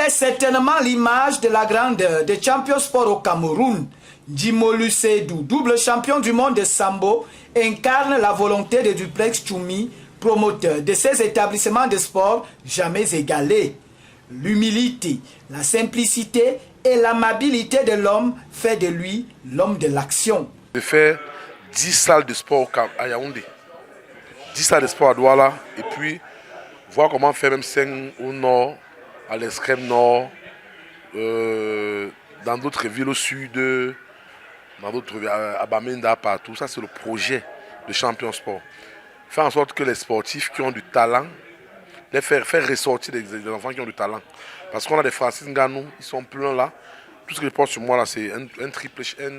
est certainement l'image de la grandeur des champions sport au Cameroun. Djimolu Seydou, double champion du monde de Sambo, incarne la volonté de Duplex Choumi, promoteur de ces établissements de sport jamais égalés. L'humilité, la simplicité et l'amabilité de l'homme fait de lui l'homme de l'action. J'ai fait 10 salles de sport à Yaoundé, 10 salles de sport à Douala, et puis voir comment faire même 5 au nord, à l'extrême nord, dans d'autres villes au sud, dans d'autres villes, à Bamenda, partout. Ça, c'est le projet de Champion Sport. Faire en sorte que les sportifs qui ont du talent, les faire ressortir des enfants qui ont du talent. Parce qu'on a des Francis Ngannou, ils sont pleins là. Tout ce que je porte sur moi là, c'est un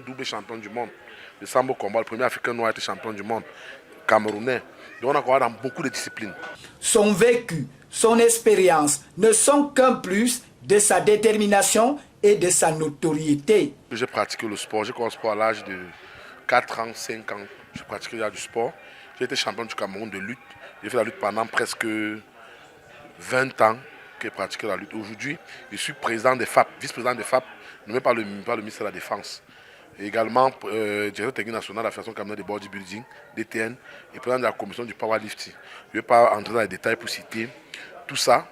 double champion du monde. Le Sambo Combat, le premier Africain noir à être champion du monde, camerounais. Donc on a encore dans beaucoup de disciplines. Son vécu, son expérience ne sont qu'un plus de sa détermination et de sa notoriété. J'ai pratiqué le sport, j'ai commencé à l'âge de 4 ans, 5 ans. J'ai pratiqué du sport. J'ai été champion du Cameroun de lutte. J'ai fait la lutte pendant presque 20 ans que j'ai pratiqué la lutte. Aujourd'hui, je suis président des FAP, vice-président des FAP, nommé par le ministre de la Défense. Et également directeur technique national de la Fédération camerounaise de bodybuilding, DTN, et président de la commission du powerlifting. Je ne vais pas entrer dans les détails pour citer tout ça.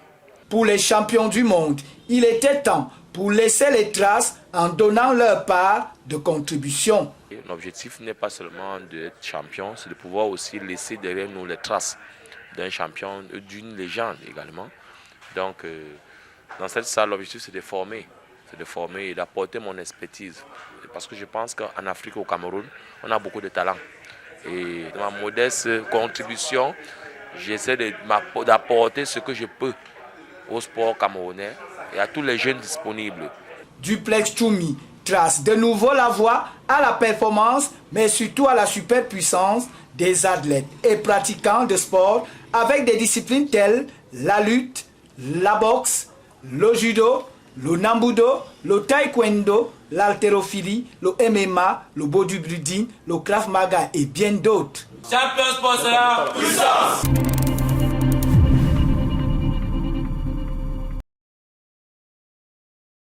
Pour les champions du monde, il était temps pour laisser les traces en donnant leur part de contribution. L'objectif n'est pas seulement d'être champion, c'est de pouvoir aussi laisser derrière nous les traces d'un champion, d'une légende également. Donc, dans cette salle, l'objectif c'est de former et d'apporter mon expertise. Parce que je pense qu'en Afrique, au Cameroun, on a beaucoup de talent. Et dans ma modeste contribution, j'essaie d'apporter ce que je peux au sport camerounais et à tous les jeunes disponibles. Duplex Choumi trace de nouveau la voie à la performance, mais surtout à la superpuissance des athlètes et pratiquants de sport avec des disciplines telles la lutte, la boxe, le judo, le nambudo, le taekwondo, l'haltérophilie, le MMA, le bodybuilding, le krav maga et bien d'autres. Champion Sport, c'est la puissance!